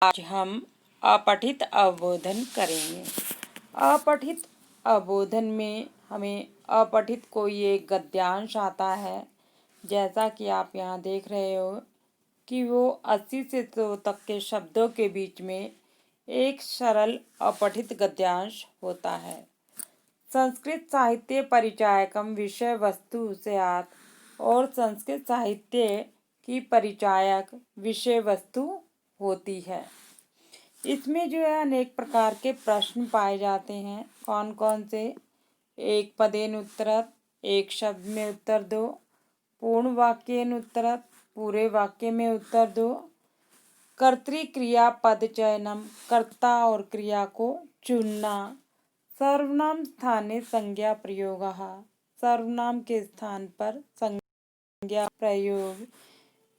आज हम अपठित अवबोधन करेंगे। अपठित अवबोधन में हमें अपठित कोई एक गद्यांश आता है, जैसा कि आप यहाँ देख रहे हो कि वो 80 से 100 तक के शब्दों के बीच में एक सरल अपठित गद्यांश होता है। संस्कृत साहित्य परिचायकम विषय वस्तु स्यात् और संस्कृत साहित्य की परिचायक विषय वस्तु होती है। इसमें जो है अनेक प्रकार के प्रश्न पाए जाते हैं। कौन कौन से? एक पदेन उत्तरत, एक शब्द में उत्तर दो, पूर्ण वाक्येन उत्तरत, पूरे वाक्य में उत्तर दो, कर्तृक्रिया पद चयनम, कर्ता और क्रिया को चुनना, सर्वनाम स्थाने संज्ञा प्रयोग, सर्वनाम के स्थान पर संज्ञा प्रयोग,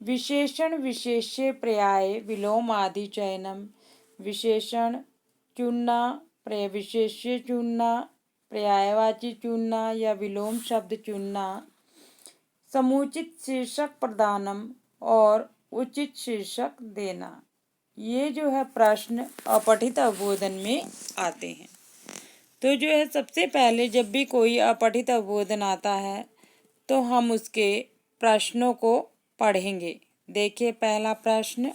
विशेषण विशेष्य पर्याय विलोम आदि चयनम, विशेषण चुनना, विशेष्य चुनना, पर्यायवाची चुनना या विलोम शब्द चुनना, समुचित शीर्षक प्रदानम और उचित शीर्षक देना। ये जो है प्रश्न अपठित अवबोधन में आते हैं। तो जो है सबसे पहले जब भी कोई अपठित अवबोधन आता है तो हम उसके प्रश्नों को पढ़ेंगे। देखिए पहला प्रश्न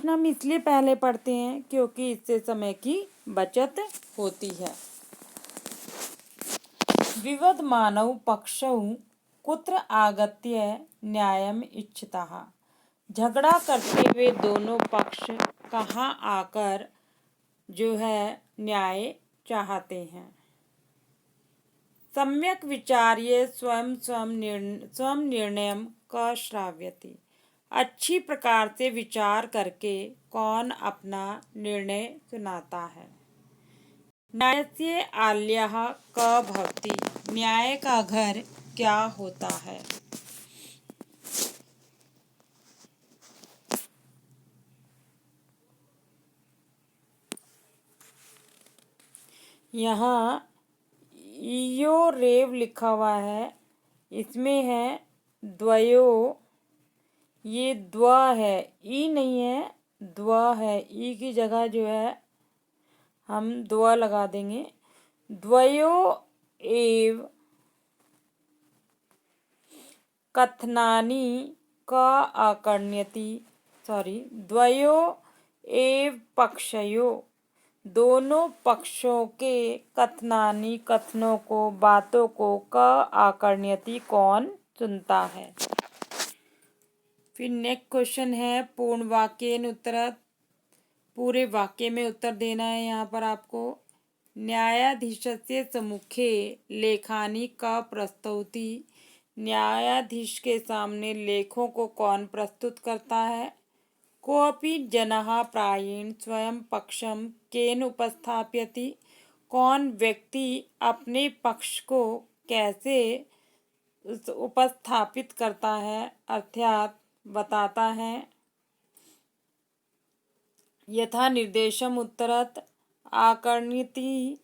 हम इसलिए पहले पढ़ते हैं क्योंकि इससे समय की बचत होती है। विवद मानव पक्षौ कुत्र आगत्य न्यायम इच्छतः, झगड़ा करते हुए दोनों पक्ष कहाँ आकर जो है न्याय चाहते हैं। सम्यक विचार्य स्वयं निर्णयम क श्राव्यति, अच्छी प्रकार से विचार करके कौन अपना निर्णय सुनाता है। न्यायस्य आल्यः क भवति, न्याय का घर क्या होता है। यहाँ यो रेव लिखा हुआ है, इसमें है द्वयो, ये द्व है, ई नहीं है, द्व है। ई की जगह जो है हम द्व लगा देंगे। द्वयो एव कथनानि क आकर्ण्यति, द्वयो एव पक्षयो, दोनों पक्षों के कथनानि कथनों को, बातों को, क आकर्ण्यति कौन सुनता है। फिर नेक्स्ट क्वेश्चन है पूर्ण वाक्येन उत्तरत, पूरे वाक्य में उत्तर देना है यहाँ पर आपको। न्यायाधीशस्य सम्मुखे लेखानि क प्रस्तौति, न्यायाधीश के सामने लेखों को कौन प्रस्तुत करता है। कोऽपि जनः प्रायेण स्वयं पक्षम केन उपस्थापयति, कौन व्यक्ति अपने पक्ष को कैसे उपस्थापित करता है अर्थात बताता है। यथा निर्देशम उत्तरत आकर्ण्यति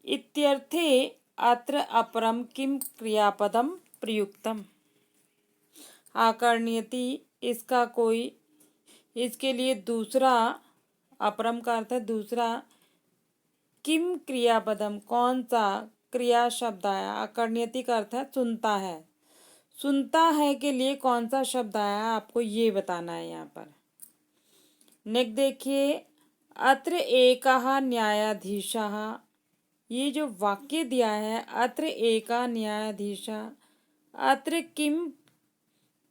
इत्यर्थे अत्र अपरम किम क्रियापदम प्रयुक्तम। आकर्ण्यति इसका कोई, इसके लिए दूसरा, अपरम का अर्थ है दूसरा, किम क्रियापदम कौन सा क्रिया शब्द आया। आकर्ण्यति का अर्थ है सुनता है, सुनता है के लिए कौन सा शब्द आया आपको ये बताना है यहाँ पर। नेक्स्ट देखिए अत्र एकः न्यायाधीशः, ये जो वाक्य दिया है अत्र एकः न्यायाधीशः, अत्र किम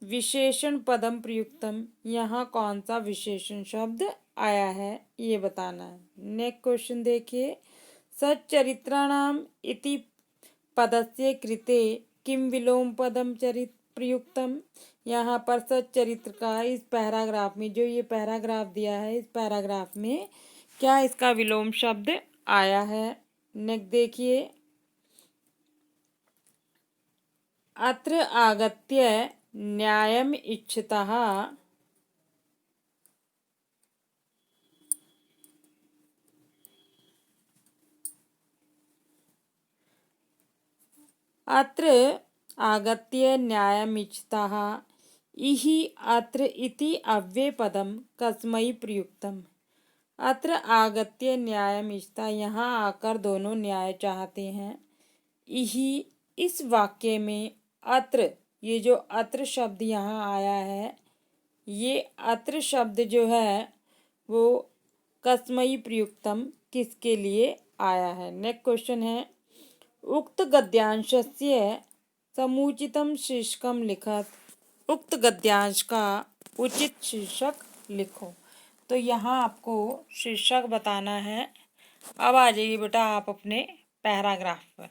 विशेषण पदम प्रयुक्तम, यहाँ कौन सा विशेषण शब्द आया है ये बताना है। नेक्स्ट क्वेश्चन देखिए सच्चरित्राणाम इति पदस्य कृते किम विलोम पदम चरित प्रयुक्तम, यहाँ पर सच्चरित्र का इस पैराग्राफ में, जो ये पैराग्राफ दिया है इस पैराग्राफ में क्या इसका विलोम शब्द आया है। नेक्स्ट देखिए अत्र आगत्य न्यायम इच्छतः, अत्र आगत्य न्यायम इच्छतः इहि अत्र इति अव्ययपदं कस्मै प्रयुक्तम्। अत्र आगत्य न्यायम इच्छता, यहाँ आकर दोनों न्याय चाहते हैं। इहि इस वाक्य में अत्र, ये जो अत्र शब्द यहाँ आया है, ये अत्र शब्द जो है वो कस्मै प्रयुक्तम, किसके लिए आया है। नेक्स्ट क्वेश्चन है, उक्त गद्यांशस्य समुचितम शीर्षकम लिखत। उक्त गद्यांश का उचित शीर्षक लिखो। तो यहाँ आपको शीर्षक बताना है। अब आ जाइए बेटा आप अपने पैराग्राफ पर।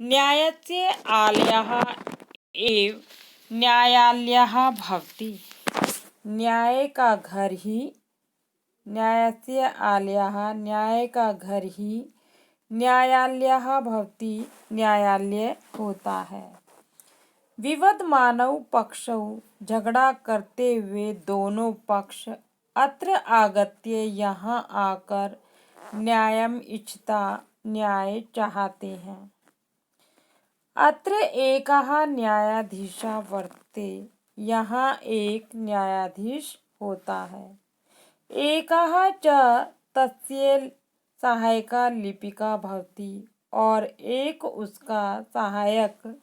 न्यायस्य आलयः एव न्यायालयः भवति। न्याय का घर ही, न्यायस्य आलयः न्याय का घर ही, न्यायालयः भवति न्यायालय होता है। विवदमानौ पक्षौ झगड़ा करते हुए दोनों पक्ष अत्र आगत्य यहाँ आकर न्यायम इच्छता न्याय चाहते हैं। अत्र एकः न्यायाधीशः वर्तते, यहाँ एक न्यायाधीश होता है। एकः च तस्य सहायका लिपिका भवति, और एक उसका सहायक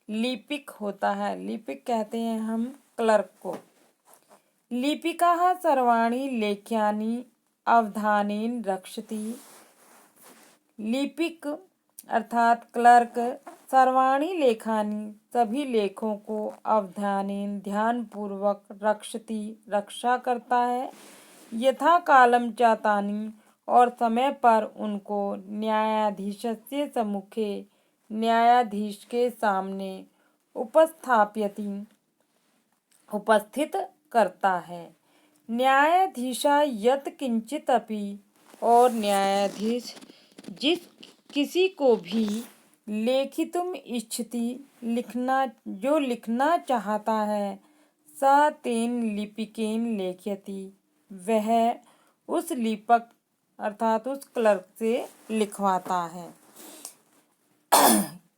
लिपिक होता है। लिपिक कहते हैं हम क्लर्क को। लिपिका सर्वाणि लेख्यानि अवधानेन रक्षति। लिपिक अर्थात क्लर्क सर्वाणि लेखानि सभी लेखों को अवधानेन ध्यानपूर्वक रक्षति रक्षा करता है। यथा कालम च तानि और समय पर उनको न्यायाधीशस्य सम्मुखे न्यायाधीश के सामने उपस्थापयति उपस्थित करता है। न्यायाधीशा यत् किंचित अपि और न्यायाधीश जिस किसी को भी लेखितुम इच्छति लिखना जो लिखना चाहता है स तेन लिपिकेन लेखयति वह उस लिपक अर्थात उस क्लर्क से लिखवाता है।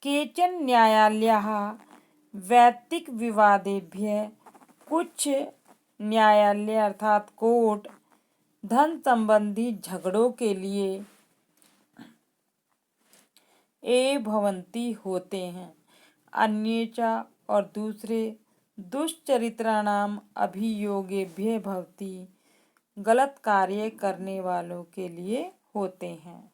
केचन न्यायालयाः वैयक्तिक विवादेभ्यः कुछ न्यायालय अर्थात कोर्ट धन संबंधी झगड़ों के लिए ए भवंती होते हैं। अन्ये च और दूसरे दुष्चरित्राणाम अभियोगेभ्यः भवति गलत कार्य करने वालों के लिए होते हैं।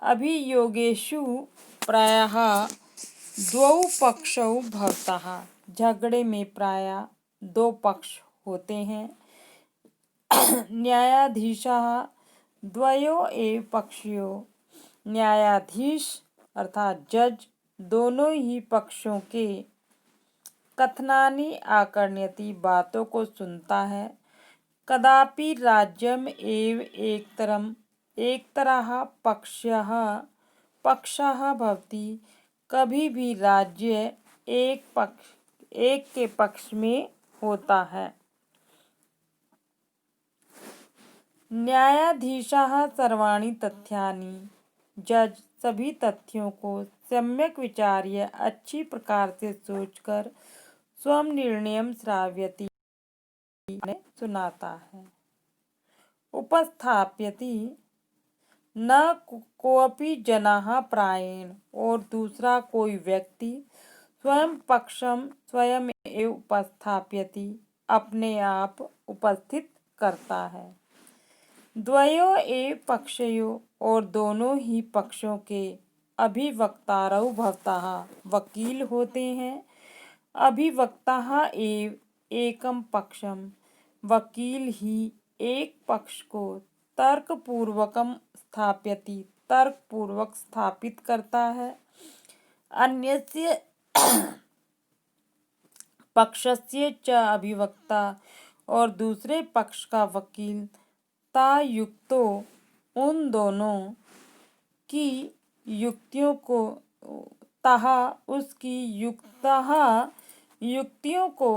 अभियोगेषु प्रायः द्वौ पक्षौ भवतः। झगड़े में प्रायः दो पक्ष होते हैं। न्यायाधीशः द्वयो एव पक्षयो। न्यायाधीश अर्थात जज दोनों ही पक्षों के कथनानि आकर्ण्यति बातों को सुनता है। कदापि राज्यम एव एकतरः पक्षः भवति। कभी भी राज्य एक के पक्ष में होता है। न्यायाधीशः सर्वाणि तथ्यानि जज सभी तथ्यों को सम्यक विचार्य अच्छी प्रकार से सोचकर स्वयं निर्णयम श्रावयति सुनाता है। उपस्थाप्यति न कोऽपि जनः प्रायेण और दूसरा कोई व्यक्ति स्वयं पक्षम स्वयं एव उपस्थाप्यति अपने आप उपस्थित करता है। द्वयो एव पक्षयो और दोनों ही पक्षों के अभिवक्तारौ भवतः वकील होते हैं। अभिवक्ता एव एकम पक्षम वकील ही एक पक्ष को तर्कपूर्वकम स्थापयति तर्कपूर्वक स्थापित करता है। अन्यस्य पक्षस्य च अभिवक्ता और दूसरे पक्ष का वकील तायुक्तो उन दोनों की युक्तियों को उसकी युक्तियों को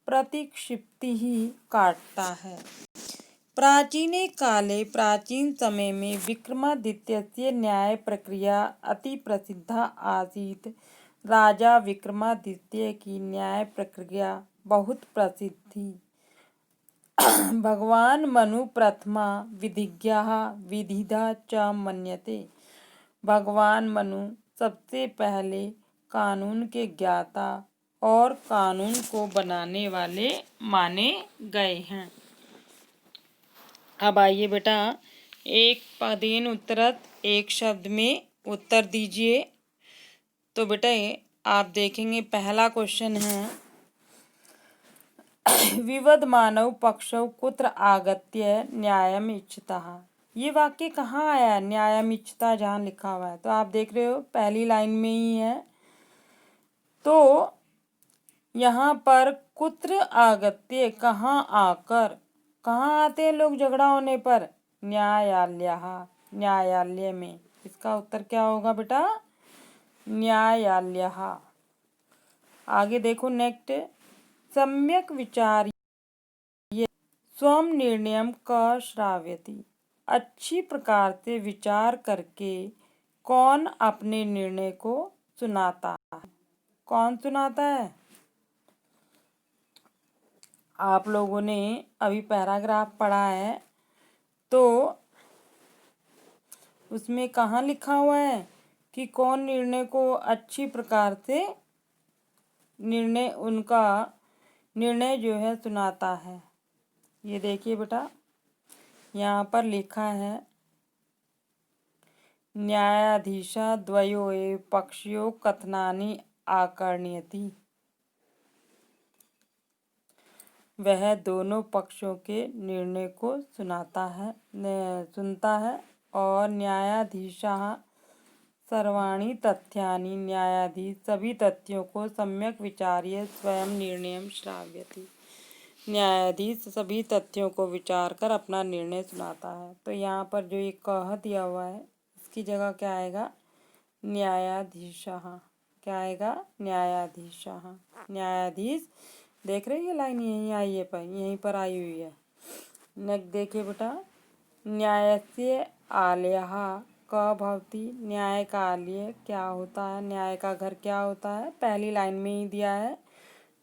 प्रतिक्षिप्ति ही काटता है। प्राचीने काले प्राचीन समय में विक्रमादित्यस्य न्याय प्रक्रिया अति प्रसिद्धा आसीत्। राजा विक्रमादित्य की न्याय प्रक्रिया बहुत प्रसिद्ध थी। भगवान मनु प्रथमा विधिज्ञः विधिदा च मन्यते। भगवान मनु सबसे पहले कानून के ज्ञाता और कानून को बनाने वाले माने गए हैं। अब आइए बेटा, एक पदेन उत्तरत एक शब्द में उत्तर दीजिए। तो बेटा आप देखेंगे पहला क्वेश्चन है विवद मानव पक्षौ कुत्र आगत्य न्यायम इच्छतः। ये वाक्य कहाँ आया? न्यायम इच्छता जहाँ लिखा हुआ है, तो आप देख रहे हो पहली लाइन में ही है। तो यहाँ पर कुत्र आगत्य कहाँ आकर, कहाँ आते हैं लोग झगड़ा होने पर? न्यायालय, न्यायालय में। इसका उत्तर क्या होगा बेटा? न्यायालय। आगे देखो नेक्स्ट, सम्यक विचार स्वयं निर्णयम क श्राव्यति। अच्छी प्रकार से विचार करके कौन अपने निर्णय को सुनाता है? कौन सुनाता है? आप लोगों ने अभी पैराग्राफ पढ़ा है, तो उसमें कहाँ लिखा हुआ है कि कौन निर्णय को अच्छी प्रकार से उनका निर्णय जो है सुनाता है? ये देखिए बेटा, यहाँ पर लिखा है न्यायाधीशा द्वयो एव पक्षयो कथनानि आकर्णयति। वह दोनों पक्षों के निर्णय को सुनता है। और न्यायाधीशः सर्वाणि तथ्यानि, न्यायाधीश सभी तथ्यों को सम्यक विचार्य स्वयं निर्णयम श्राव्यति। न्यायाधीश सभी तथ्यों को विचार कर अपना निर्णय सुनाता है। तो यहाँ पर जो ये कह दिया हुआ है, इसकी जगह क्या आएगा? न्यायाधीशः। क्या आएगा? न्यायाधीशः। न्यायाधीश, देख रहे ये लाइन यहीं आई है, पर यहीं पर आई हुई है। नेक्स्ट देखिए बेटा, न्यायस्य आलयः क भवति। न्याय का आलय क्या होता है? न्याय का घर क्या होता है? पहली लाइन में ही दिया है,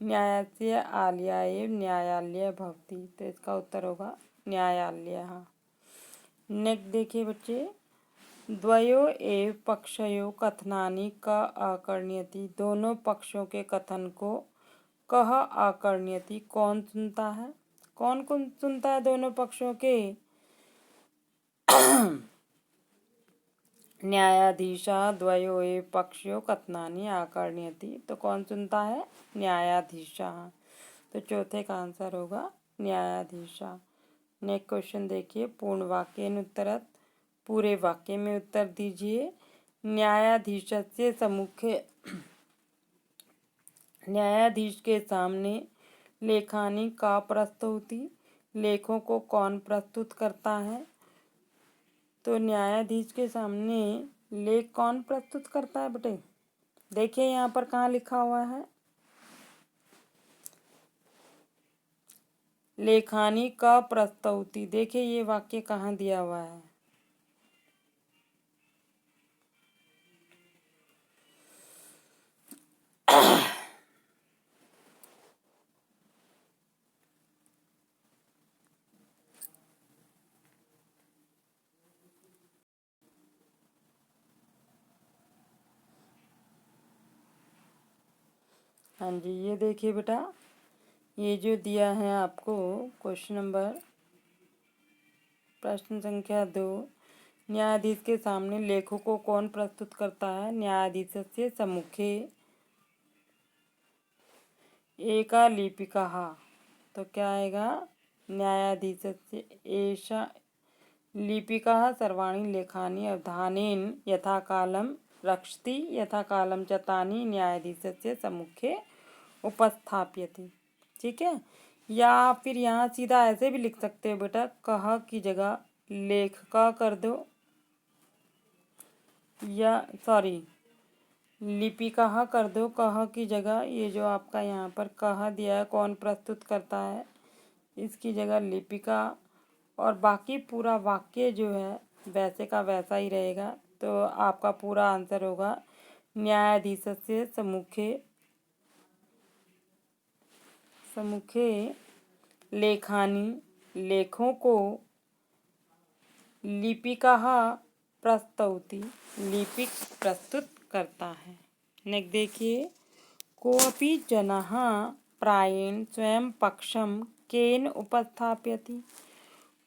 न्यायस्य आलय न्यायालय भवति। तो इसका उत्तर होगा न्यायालय। नेक्स्ट देखिए बच्चे, द्वयो एव पक्षयो कथनानि क आकर्ण्यति। दोनों पक्षों के कथन को कह आकर्ण्यति कौन सुनता है? कौन कौन सुनता है दोनों पक्षों के? न्यायाधीशा द्वयो एव पक्षयो कथनानि आकर्ण्यति। तो कौन सुनता है? न्यायाधीशा। तो चौथे का आंसर होगा न्यायाधीशा। नेक्स्ट क्वेश्चन देखिए, पूर्ण वाक्येन उत्तरत। पूरे वाक्य में उत्तर दीजिए। न्यायाधीशस्य सम्मुखे, न्यायाधीश के सामने लेखानि का प्रस्तुति। लेखों को कौन प्रस्तुत करता है? तो न्यायाधीश के सामने लेख कौन प्रस्तुत करता है बेटे? देखिए यहाँ पर कहाँ लिखा हुआ है, लेखानि का प्रस्तुति। देखिए ये वाक्य कहाँ दिया हुआ है? हाँ जी, ये देखिए बेटा, ये जो दिया है आपको क्वेश्चन नंबर, प्रश्न संख्या 2, न्यायाधीश के सामने लेखों को कौन प्रस्तुत करता है? न्यायाधीशस्य सम्मुखे एका लिपिका। तो क्या आएगा? न्यायाधीशस्य एषा लिपिका सर्वाणि लेखानि अवधानेन यथाकालं रक्षति, यथाकालं च तानि न्यायाधीशस्य सम्मुखे उपस्थाप्यति। ठीक है, या फिर यहाँ सीधा ऐसे भी लिख सकते हो बेटा, कह की जगह लेख का कर दो, या सॉरी लिपिका कर दो। कह की जगह ये जो आपका यहाँ पर कह दिया है कौन प्रस्तुत करता है, इसकी जगह लिपिका, और बाकी पूरा वाक्य जो है वैसे का वैसा ही रहेगा। तो आपका पूरा आंसर होगा न्यायाधीशस्य सम्मुखे लेखानि लेखों को लिपिकः प्रस्तौति, लिपिक प्रस्तुत करता है। नेक्स्ट देखिए, कोऽपि जनः प्रायेण स्वयं पक्षं केन उपस्थापयति।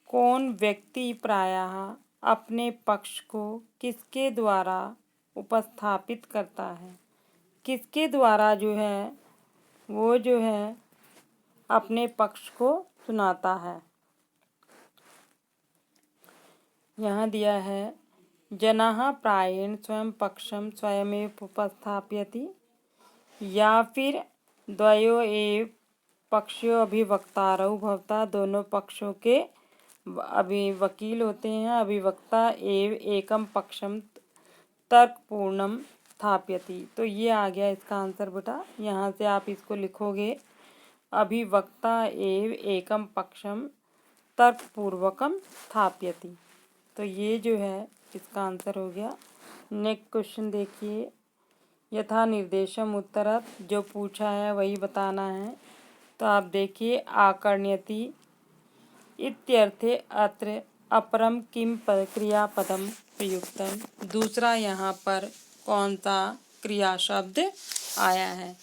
कौन व्यक्ति प्रायः अपने पक्ष को किसके द्वारा उपस्थापित करता है, किसके द्वारा जो है वो जो है अपने पक्ष को सुनाता है। यहाँ दिया है, जनः प्रायेण स्वयं पक्षम स्वयमेव उपस्थापयति, या फिर द्वयो एव पक्षयो अभिवक्तारौ भवता, दोनों पक्षों के वकील होते हैं, अभिवक्ता एव एकम पक्षम तर्कपूर्णम स्थापयति। तो ये आ गया इसका आंसर बेटा। यहाँ से आप इसको लिखोगे, अभिवक्ता एव एकम पक्षम तर्कपूर्वकम स्थापयति। तो ये जो है इसका आंसर हो गया। नेक्स्ट क्वेश्चन देखिए, यथा निर्देशम उत्तरत, जो पूछा है वही बताना है। तो आप देखिए, आकर्ण्यति इत्यर्थे अत्र अपरम किम क्रियापदम प्रयुक्तम। दूसरा यहाँ पर कौन सा क्रिया शब्द आया है।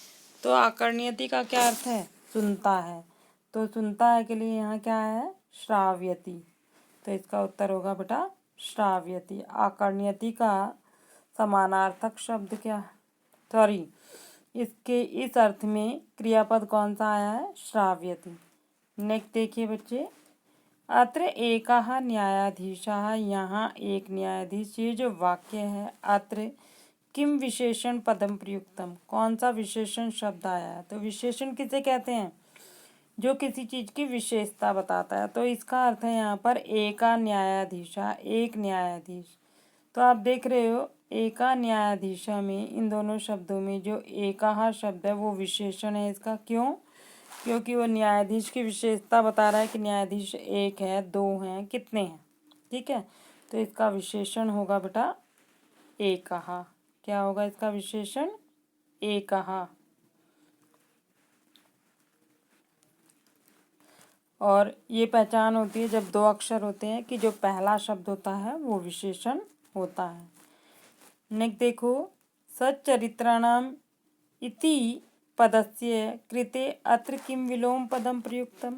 तो आकर्ण्यति का क्या अर्थ है, सुनता है। तो सुनता है के लिए यहाँ क्या है, श्राव्यति। तो इसका उत्तर होगा बेटा श्राव्यति। आकर्ण्यति का समानार्थक शब्द क्या, सॉरी, इसके इस अर्थ में क्रियापद कौन सा आया है, श्राव्यति। नेक्स्ट देखिए बच्चे, अत्र एकः न्यायाधीशः, यहाँ एक न्यायाधीश। ये जो वाक्य है, अत्र किम विशेषण पदम प्रयुक्तम, कौन सा विशेषण शब्द आया है। तो विशेषण किसे कहते हैं, जो किसी चीज की विशेषता बताता है। तो इसका अर्थ है यहाँ पर एका न्यायाधीशा, एक न्यायाधीश। तो आप देख रहे हो, एका न्यायाधीशा में इन दोनों शब्दों में जो एका शब्द है वो विशेषण है इसका। क्यों, क्योंकि वो न्यायाधीश की विशेषता बता रहा है कि न्यायाधीश एक है, दो हैं, कितने हैं। ठीक है, तो इसका विशेषण होगा बेटा एकहा। क्या होगा इसका विशेषण, एकहा। और ये पहचान होती है जब दो अक्षर होते हैं कि जो पहला शब्द होता है वो विशेषण होता है। नेक्स्ट देखो, सच्चरित्राणाम इति पदस्य कृते अत्र किम विलोम पदम प्रयुक्तम।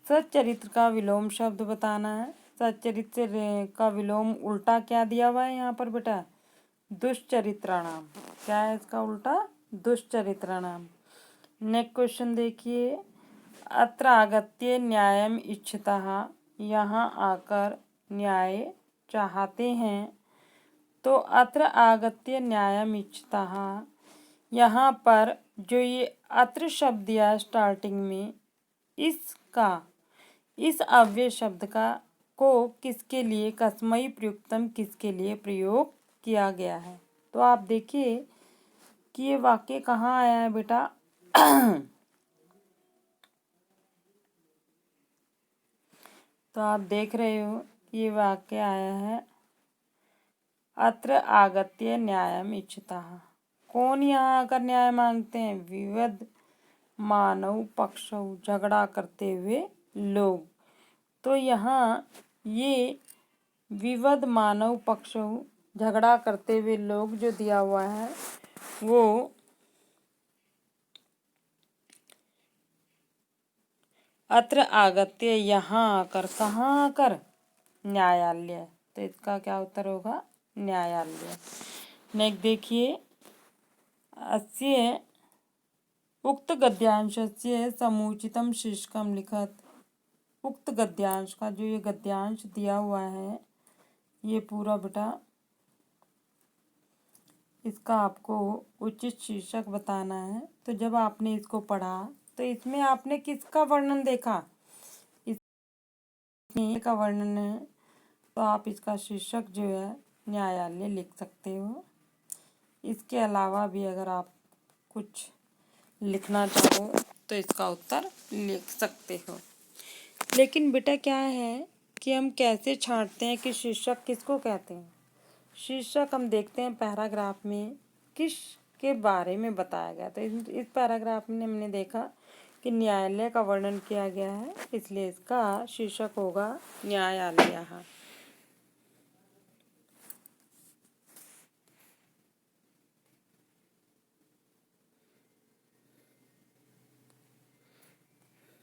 सच्चरित्र का विलोम शब्द बताना है। सच्चरित्र का विलोम उल्टा क्या दिया हुआ है यहाँ पर बेटा, दुष्चरित्राणाम। क्या है इसका उल्टा, दुष्चरित्राणाम। नेक्स्ट क्वेश्चन देखिए, अत्र आगत्य न्यायम इच्छितः, यहाँ आकर न्याय चाहते हैं। तो अत्र आगत्य न्यायम इच्छितः, यहाँ पर जो ये अत्र शब्द दिया स्टार्टिंग में, इसका इस अव्यय शब्द का को किसके लिए, कस्मई प्रयुक्तम, किसके लिए प्रयोग किया गया है। तो आप देखिए कि ये वाक्य कहाँ आया है बेटा तो आप देख रहे हो ये वाक्य आया है, अत्र आगत्य न्यायम इच्छितः। कौन यहाँ आकर न्याय मांगते हैं, विवद मानव पक्षौ, झगड़ा करते हुए लोग। तो यहाँ ये विवद मानव पक्षौ, झगड़ा करते हुए लोग जो दिया हुआ है वो अत्र आगत्य, यहाँ आकर, कहाँ आकर, न्यायालय। तो इसका क्या उत्तर होगा, न्यायालय। नेक्स्ट देखिए, अस्य उक्त गद्यांशस्य समुचितम शीर्षकम लिखत। उक्त गद्यांश का जो ये गद्यांश दिया हुआ है ये पूरा बेटा, इसका आपको उचित शीर्षक बताना है। तो जब आपने इसको पढ़ा तो इसमें आपने किसका वर्णन देखा, इसमें का वर्णन है। तो आप इसका शीर्षक जो है न्यायालय लिख सकते हो। इसके अलावा भी अगर आप कुछ लिखना चाहो तो इसका उत्तर लिख सकते हो। लेकिन बेटा क्या है कि हम कैसे छांटते हैं कि शीर्षक किसको कहते हैं। शीर्षक हम देखते हैं पैराग्राफ में किस के बारे में बताया गया। तो इस पैराग्राफ में हमने देखा कि न्यायालय का वर्णन किया गया है, इसलिए इसका शीर्षक होगा न्यायालय।